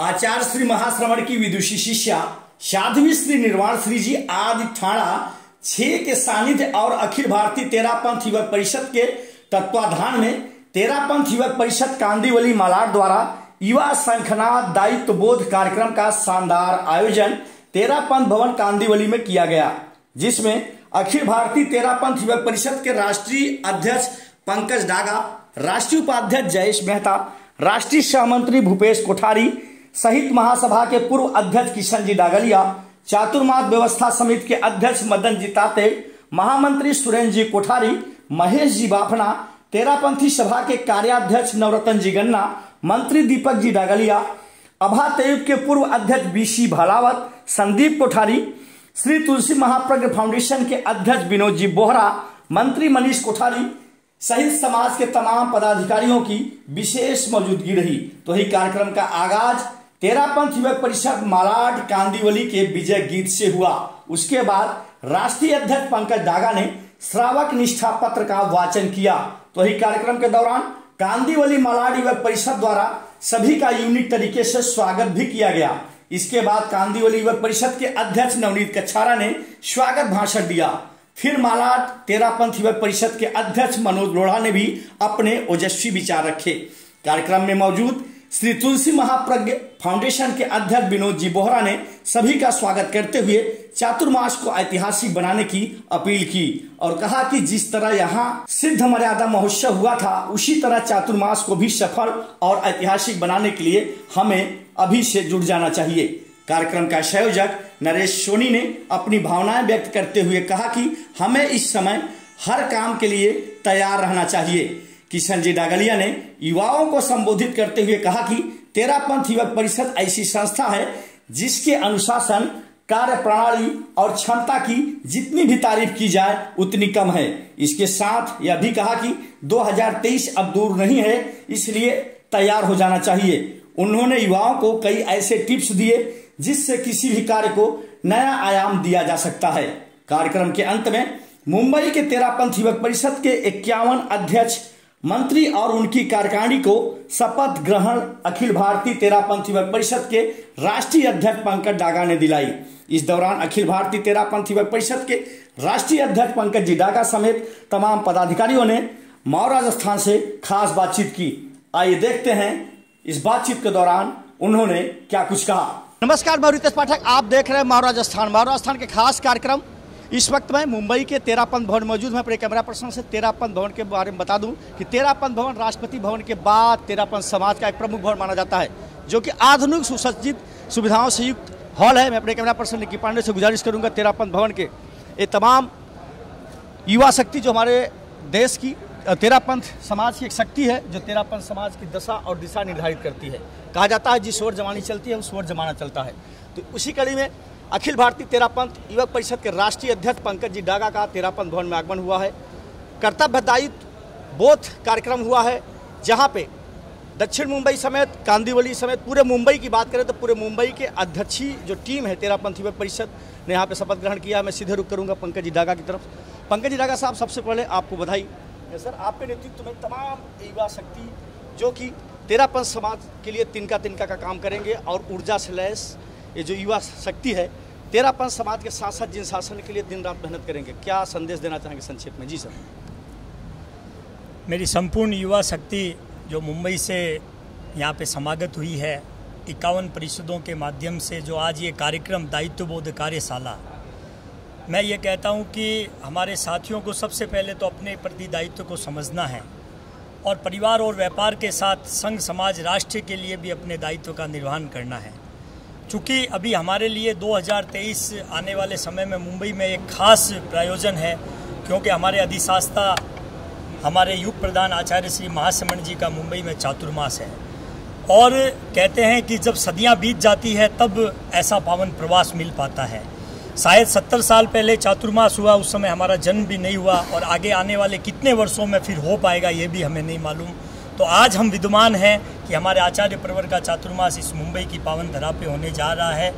आचार्य श्री महाश्रवण की विदुषी शिष्या साध्वी श्री निर्वाण श्री जी आदि ठाणा 6 के सानिध्य और अखिल भारतीय तेरापंथ युवक परिषद के तत्वाधान में तेरापंथ युवक परिषद कांदीवली मालाड द्वारा युवा संखनाद दायित्व बोध कार्यक्रम का शानदार आयोजन तेरापंथ भवन कांदीवली में किया गया, जिसमें अखिल भारतीय तेरापंथ युवक परिषद के राष्ट्रीय अध्यक्ष पंकज डागा, राष्ट्रीय उपाध्यक्ष जयेश मेहता, राष्ट्रीय सहमंत्री भूपेश कोठारी सहित महासभा के पूर्व अध्यक्ष किशन जी डागलिया, चातुर्मास व्यवस्था समिति के अध्यक्ष मदन जी ताते, महामंत्री सुरेंद्र जी कोठारी, महेश जी बाफना, तेरापंथी सभा के कार्याध्यक्ष नवरत्न जी गन्ना, मंत्री दीपक जी डागलिया, अभा तैयब के पूर्व अध्यक्ष बीसी भालावत, संदीप कोठारी, श्री तुलसी महाप्रज्ञ फाउंडेशन के अध्यक्ष विनोद जी बोहरा, मंत्री मनीष कोठारी सहित समाज के तमाम पदाधिकारियों की विशेष मौजूदगी रही। तो ही कार्यक्रम का आगाज तेरापंथ युवक परिषद मालाड कांदीवली के विजय गीत से हुआ। उसके बाद राष्ट्रीय अध्यक्ष पंकज डागा ने श्रावक निष्ठा पत्र का वाचन किया। तो ही कार्यक्रम के दौरान कांदीवली मालाड युवक परिषद द्वारा सभी का यूनिक तरीके से स्वागत भी किया गया। इसके बाद कांदीवली युवक परिषद के अध्यक्ष नवनीत कच्छारा ने स्वागत भाषण दिया। फिर मालाड तेरापंथ युवक परिषद के अध्यक्ष मनोज लोढ़ा ने भी अपने ओजस्वी विचार रखे। कार्यक्रम में मौजूद श्री तुलसी महाप्रज्ञ फाउंडेशन के अध्यक्ष विनोद जी बोहरा ने सभी का स्वागत करते हुए चातुर्मास को ऐतिहासिक बनाने की अपील की और कहा कि जिस तरह यहाँ सिद्ध मर्यादा महोत्सव हुआ था, उसी तरह चातुर्मास को भी सफल और ऐतिहासिक बनाने के लिए हमें अभी से जुट जाना चाहिए। कार्यक्रम का संयोजक नरेश सोनी ने अपनी भावनाएं व्यक्त करते हुए कहा कि हमें इस समय हर काम के लिए तैयार रहना चाहिए। किशन जी डागलिया ने युवाओं को संबोधित करते हुए कहा कि तेरापंथ युवक परिषद ऐसी संस्था है जिसके अनुशासन, कार्य प्रणाली और क्षमता की जितनी भी तारीफ की जाए उतनी कम है। इसके साथ यह भी कहा कि 2023 अब दूर नहीं है, इसलिए तैयार हो जाना चाहिए। उन्होंने युवाओं को कई ऐसे टिप्स दिए जिससे किसी भी कार्य को नया आयाम दिया जा सकता है। कार्यक्रम के अंत में मुंबई के तेरापंथ युवक परिषद के 51 अध्यक्ष, मंत्री और उनकी कार्यकारिणी को शपथ ग्रहण अखिल भारतीय तेरापंथ युवक परिषद के राष्ट्रीय अध्यक्ष पंकज डागा ने दिलाई। इस दौरान अखिल भारतीय तेरापंथ युवक परिषद के राष्ट्रीय अध्यक्ष पंकज जी डागा समेत तमाम पदाधिकारियों ने माओ राजस्थान से खास बातचीत की। आइए देखते हैं इस बातचीत के दौरान उन्होंने क्या कुछ कहा। नमस्कार, मैं रितेश पाठक, आप देख रहे हैं माओ राजस्थान के खास कार्यक्रम। इस वक्त मैं मुंबई के तेरापंथ भवन मौजूद। मैं अपने कैमरा पर्सन से तेरापंथ भवन के बारे में बता दूं कि तेरापंथ भवन राष्ट्रपति भवन के बाद तेरापंथ समाज का एक प्रमुख भवन माना जाता है, जो कि आधुनिक सुसज्जित सुविधाओं से युक्त हॉल है। मैं अपने कैमरा पर्सन निकी पांडे से गुजारिश करूंगा तेरापंथ भवन के ये तमाम युवा शक्ति जो हमारे देश की तेरापंथ समाज की एक शक्ति है, जो तेरापंथ समाज की दशा और दिशा निर्धारित करती है। कहा जाता है जिस ओर जमानी चलती है उस ओर जमाना चलता है। तो उसी कड़ी में अखिल भारतीय तेरापंथ युवक परिषद के राष्ट्रीय अध्यक्ष पंकज जी डागा का तेरापंथ भवन में आगमन हुआ है। कर्तव्य दायित्व बोध कार्यक्रम हुआ है, जहां पे दक्षिण मुंबई समेत कांदीवली समेत पूरे मुंबई की बात करें तो पूरे मुंबई के अध्यक्षीय जो टीम है तेरापंथ युवक परिषद ने यहाँ पे शपथ ग्रहण किया। मैं सीधे रुख करूँगा पंकज जी डागा की तरफ। पंकज जी डागा साहब, सबसे पहले आपको बधाई सर। आपके नेतृत्व में तमाम युवा शक्ति जो कि तेरापंथ समाज के लिए तिनका तिनका का काम करेंगे और ऊर्जा से लैस ये जो युवा शक्ति है तेरापंथ समाज के साथ साथ जिन शासन के लिए दिन रात मेहनत करेंगे, क्या संदेश देना चाहेंगे संक्षेप में? जी सर। मेरी संपूर्ण युवा शक्ति जो मुंबई से यहाँ पे समागत हुई है 51 परिषदों के माध्यम से, जो आज ये कार्यक्रम दायित्वबोध कार्यशाला, मैं ये कहता हूँ कि हमारे साथियों को सबसे पहले तो अपने प्रति दायित्व को समझना है और परिवार और व्यापार के साथ संघ समाज राष्ट्र के लिए भी अपने दायित्व का निर्वहन करना है। चूँकि अभी हमारे लिए 2023 आने वाले समय में मुंबई में एक खास प्रायोजन है, क्योंकि हमारे अधिशास्ता हमारे युग प्रधान आचार्य श्री महाश्रवण जी का मुंबई में चातुर्मास है और कहते हैं कि जब सदियां बीत जाती है तब ऐसा पावन प्रवास मिल पाता है। शायद 70 साल पहले चातुर्मास हुआ, उस समय हमारा जन्म भी नहीं हुआ और आगे आने वाले कितने वर्षों में फिर हो पाएगा ये भी हमें नहीं मालूम। तो आज हम विद्यमान हैं कि हमारे आचार्य प्रवर का चातुर्मास इस मुंबई की पावन धरा पे होने जा रहा है।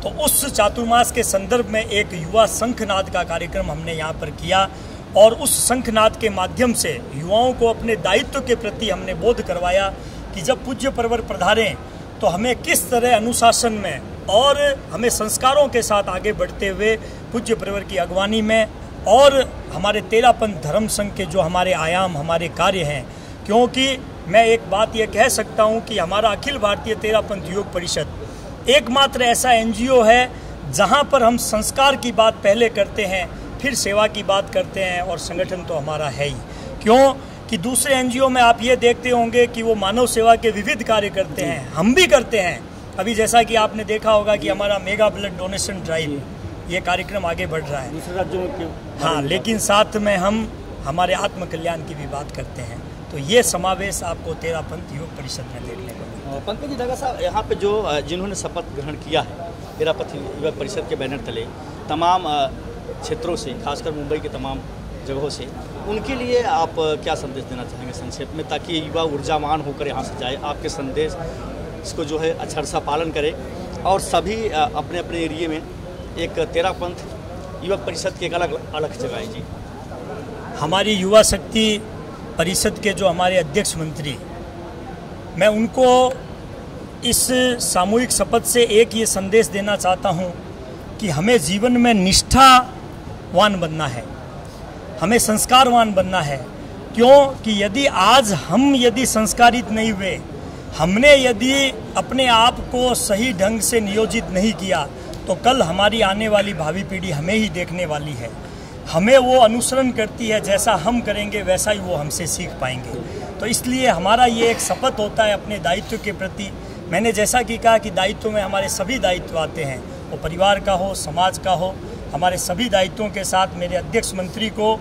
तो उस चातुर्मास के संदर्भ में एक युवा शंखनाद का कार्यक्रम हमने यहाँ पर किया और उस शंखनाद के माध्यम से युवाओं को अपने दायित्व के प्रति हमने बोध करवाया कि जब पूज्य परवर पधारें तो हमें किस तरह अनुशासन में और हमें संस्कारों के साथ आगे बढ़ते हुए पूज्य प्रवर की अगवानी में और हमारे तेरापंथ धर्म संघ के जो हमारे आयाम हमारे कार्य हैं, क्योंकि मैं एक बात ये कह सकता हूँ कि हमारा अखिल भारतीय तेरापंथ योग परिषद एकमात्र ऐसा NGO है जहाँ पर हम संस्कार की बात पहले करते हैं, फिर सेवा की बात करते हैं, और संगठन तो हमारा है ही। क्यों कि दूसरे NGO में आप ये देखते होंगे कि वो मानव सेवा के विविध कार्य करते हैं, हम भी करते हैं। अभी जैसा कि आपने देखा होगा कि हमारा मेगा ब्लड डोनेशन ड्राइव ये कार्यक्रम आगे बढ़ रहा है दूसरे राज्यों में क्यों? हाँ, लेकिन साथ में हम हमारे आत्म कल्याण की भी बात करते हैं। तो ये समावेश आपको तेरापंथ योग परिषद में देखने को मिलेगा। पंकज जी डागा साहब, यहाँ पे जो जिन्होंने शपथ ग्रहण किया है तेरापंथ युवा परिषद के बैनर तले तमाम क्षेत्रों से, खासकर मुंबई के तमाम जगहों से, उनके लिए आप क्या संदेश देना चाहेंगे संक्षेप में, ताकि युवा ऊर्जावान होकर यहाँ से जाए, आपके संदेश इसको जो है अक्षरशः पालन करें और सभी अपने अपने एरिए में एक तेरापंथ युवा परिषद की एक अलग जगह है। जी, हमारी युवा शक्ति परिषद के जो हमारे अध्यक्ष मंत्री, मैं उनको इस सामूहिक शपथ से एक ये संदेश देना चाहता हूँ कि हमें जीवन में निष्ठावान बनना है, हमें संस्कारवान बनना है। क्यों कि यदि आज हम यदि संस्कारित नहीं हुए, हमने यदि अपने आप को सही ढंग से नियोजित नहीं किया, तो कल हमारी आने वाली भावी पीढ़ी हमें ही देखने वाली है। हमें वो अनुसरण करती है, जैसा हम करेंगे वैसा ही वो हमसे सीख पाएंगे। तो इसलिए हमारा ये एक शपथ होता है अपने दायित्व के प्रति। मैंने जैसा कि कहा कि दायित्व में हमारे सभी दायित्व आते हैं, वो परिवार का हो, समाज का हो, हमारे सभी दायित्वों के साथ मेरे अध्यक्ष मंत्री को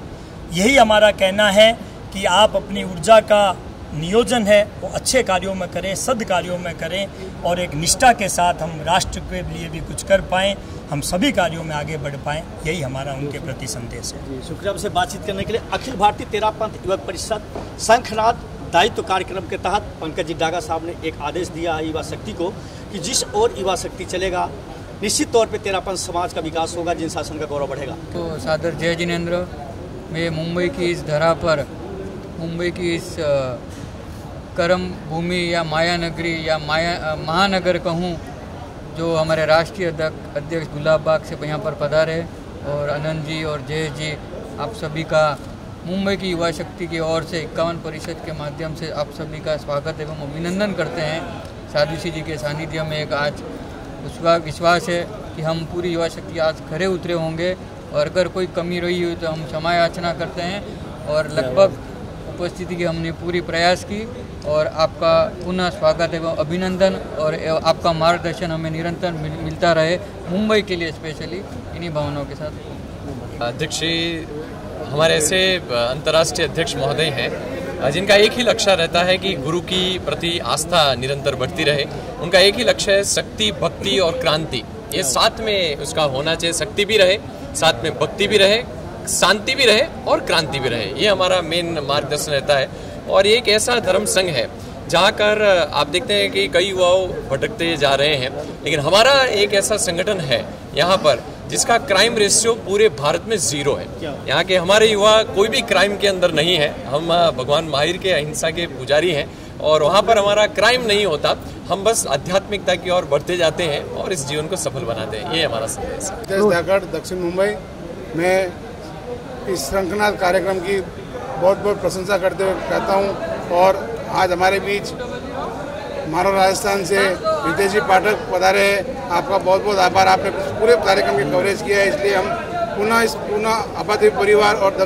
यही हमारा कहना है कि आप अपनी ऊर्जा का नियोजन है वो अच्छे कार्यों में करें, सद कार्यों में करें, और एक निष्ठा के साथ हम राष्ट्र के लिए भी कुछ कर पाएँ, हम सभी कार्यों में आगे बढ़ पाएँ। यही हमारा उनके प्रति संदेश है। शुक्रिया आपसे बातचीत करने के लिए। अखिल भारतीय तेरापंथ युवा परिषद शंखनाद दायित्व कार्यक्रम के तहत पंकज जी डागा साहब ने एक आदेश दिया है युवा शक्ति को कि जिस ओर युवा शक्ति चलेगा निश्चित तौर पे तेरापंथ समाज का विकास होगा, जिन शासन का गौरव बढ़ेगा। तो सादर जय जिनेंद्र। मैं मुंबई की इस धरा पर, मुंबई की इस कर्म भूमि या माया नगरी या महानगर कहूँ, जो हमारे राष्ट्रीय अध्यक्ष गुलाब बाग से यहाँ पर पधारे, और आनंद जी और जय जी, आप सभी का मुंबई की युवा शक्ति की ओर से 51 परिषद के माध्यम से आप सभी का स्वागत एवं अभिनंदन करते हैं। साधु जी के सानिध्य में एक आज विश्वास है कि हम पूरी युवा शक्ति आज खरे उतरे होंगे, और अगर कोई कमी रही हुई तो हम क्षमा याचना करते हैं, और लगभग उपस्थिति की हमने पूरी प्रयास की, और आपका पुनः स्वागत एवं अभिनंदन, और आपका मार्गदर्शन हमें निरंतर मिलता रहे, मुंबई के लिए स्पेशली, इन्हीं भावनाओं के साथ। अध्यक्ष हमारे ऐसे अंतर्राष्ट्रीय अध्यक्ष महोदय हैं जिनका एक ही लक्ष्य रहता है कि गुरु की प्रति आस्था निरंतर बढ़ती रहे। उनका एक ही लक्ष्य है शक्ति, भक्ति और क्रांति, ये साथ में उसका होना चाहिए। शक्ति भी रहे, साथ में भक्ति भी रहे, शांति भी रहे और क्रांति भी रहे, ये हमारा मेन मार्गदर्शन रहता है। और एक ऐसा धर्म संघ है जहाँ कर आप देखते हैं कि कई युवाओं भटकते जा रहे हैं, लेकिन हमारा एक ऐसा संगठन है यहाँ पर जिसका क्राइम रेशियो पूरे भारत में 0 है। यहाँ के हमारे युवा कोई भी क्राइम के अंदर नहीं है। हम भगवान महावीर के अहिंसा के पुजारी हैं, और वहाँ पर हमारा क्राइम नहीं होता, हम बस आध्यात्मिकता की ओर बढ़ते जाते हैं और इस जीवन को सफल बनाते हैं। ये हमारा संदेश है। दक्षिण मुंबई में इस शंखनाद कार्यक्रम की बहुत बहुत प्रशंसा करते हुए कहता हूँ, और आज हमारे बीच मानव राजस्थान से रितेश जी पाठक पधारे हैं। आपका बहुत बहुत आभार, आपने पूरे कार्यक्रम की कवरेज किया है, इसलिए हम पुनः आपात परिवार और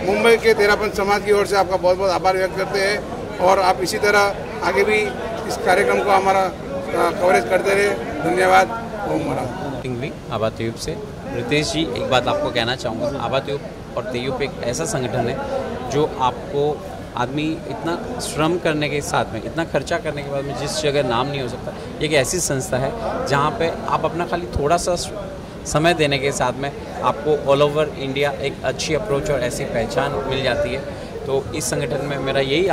मुंबई के तेरापंथ समाज की ओर से आपका बहुत बहुत आभार व्यक्त करते हैं, और आप इसी तरह आगे भी इस कार्यक्रम को हमारा कवरेज करते रहे। धन्यवाद। ओम महाराज। आबातयूब से रितेश जी, एक बात आपको कहना चाहूँगा, आबातयूब और तेयूब एक ऐसा संगठन है जो आपको आदमी इतना श्रम करने के साथ में, इतना खर्चा करने के बाद में जिस जगह नाम नहीं हो सकता, एक ऐसी संस्था है जहाँ पे आप अपना खाली थोड़ा सा समय देने के साथ में आपको ऑल ओवर इंडिया एक अच्छी अप्रोच और ऐसी पहचान मिल जाती है। तो इस संगठन में मेरा यही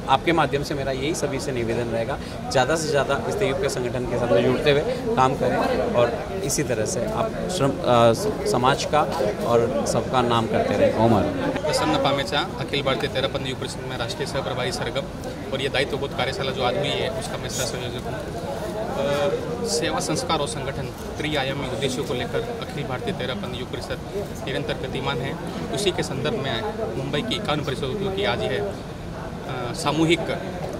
आपके माध्यम से मेरा यही सभी से निवेदन रहेगा, ज़्यादा से ज़्यादा इस तेयूब के संगठन के साथ में जुड़ते हुए काम करें, और इसी तरह से आप समाज का और सबका नाम करते रहें। ओमर प्रसन्न पामेचा, अखिल भारतीय तेरापंथ युवा परिषद में राष्ट्रीय सहप्रभारी सरगम। और ये दायित्व बोध कार्यशाला जो आज हुई है उसका मैं सह संयोजक हूँ। सेवा संस्कार और संगठन त्रिआयामी उद्देश्यों को लेकर अखिल भारतीय तेरापंथ युग परिषद निरंतर गतिमान है। उसी के संदर्भ में मुंबई की 51 परिषदों की आज यह सामूहिक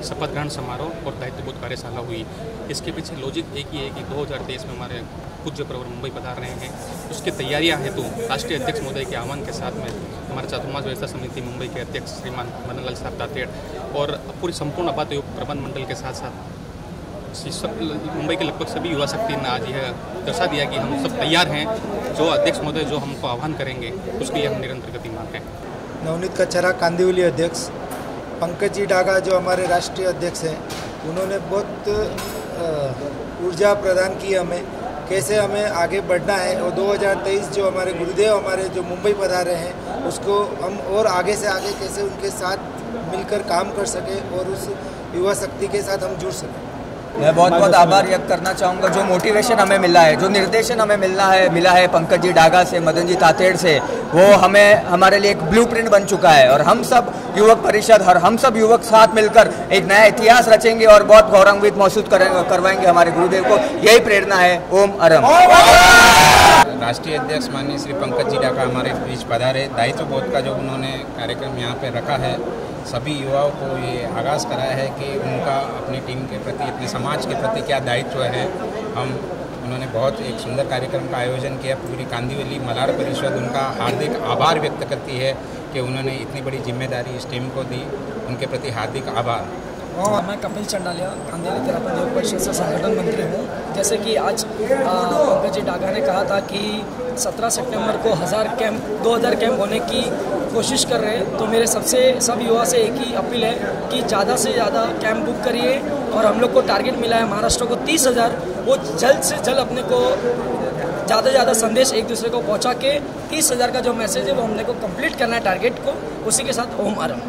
शपथ ग्रहण समारोह और दायित्वबोध कार्यशाला हुई। इसके पीछे लॉजिक एक ही है कि 2023 में हमारे पूज्य प्रवर मुंबई पधार रहे हैं। उसकी तैयारियां हेतु राष्ट्रीय अध्यक्ष महोदय के आह्वान के साथ में हमारे चातुर्मास व्यवस्था समिति मुंबई के अध्यक्ष श्रीमान मदन लाल साहब दातेड़ और पूरी संपूर्ण आपातयोग प्रबंध मंडल के साथ साथ मुंबई के लगभग सभी युवा शक्ति ने आज यह दर्शा दिया कि हम सब तैयार हैं। जो अध्यक्ष महोदय जो हमको आह्वान करेंगे उसके लिए हम निरंतर गतिमान हैं। नवनीत कचरा कांदिवली अध्यक्ष, पंकज जी डागा जो हमारे राष्ट्रीय अध्यक्ष हैं, उन्होंने बहुत ऊर्जा प्रदान की हमें कैसे हमें आगे बढ़ना है। और 2023 जो हमारे गुरुदेव हमारे जो मुंबई पधारे हैं उसको हम और आगे से आगे कैसे उनके साथ मिलकर काम कर सके और उस युवा शक्ति के साथ हम जुड़ सकें। मैं बहुत बहुत आभार व्यक्त करना चाहूँगा। जो मोटिवेशन हमें मिला है, जो निर्देशन हमें मिला है पंकज जी डागा से, मदन जी तातेड़ से, वो हमें हमारे लिए एक ब्लूप्रिंट बन चुका है। और हम सब युवक परिषद और हम सब युवक साथ मिलकर एक नया इतिहास रचेंगे और बहुत गौरवान्वित महसूस करवाएंगे हमारे गुरुदेव को। यही प्रेरणा है। ओम अरम। राष्ट्रीय अध्यक्ष माननीय श्री पंकज जी डागा हमारे बीच पधारे। दायित्व बोध का जो उन्होंने कार्यक्रम यहाँ पे रखा है, सभी युवाओं को ये आगाज़ कराया है कि उनका अपनी टीम के प्रति, अपने समाज के प्रति क्या दायित्व है। उन्होंने बहुत एक सुंदर कार्यक्रम का आयोजन किया। पूरी कांदिवली मल्हार परिषद उनका हार्दिक आभार व्यक्त करती है कि उन्होंने इतनी बड़ी जिम्मेदारी इस टीम को दी। उनके प्रति हार्दिक आभार। मैं कपिल चंडालिया, कांदिवली तेरापंथ योग परिषद से संगठन मंत्री हूँ। जैसे कि आज पंकज जी डागा ने कहा था कि 17 सितंबर को 2000 कैंप होने की कोशिश कर रहे हैं, तो मेरे सब युवा से एक ही अपील है कि ज़्यादा से ज़्यादा कैंप बुक करिए। और हम लोग को टारगेट मिला है महाराष्ट्र को 30,000, वो जल्द से जल्द अपने को ज़्यादा से ज़्यादा संदेश एक दूसरे को पहुँचा के 30,000 का जो मैसेज है वो हमने को कंप्लीट करना है टारगेट को। उसी के साथ ओम आरम।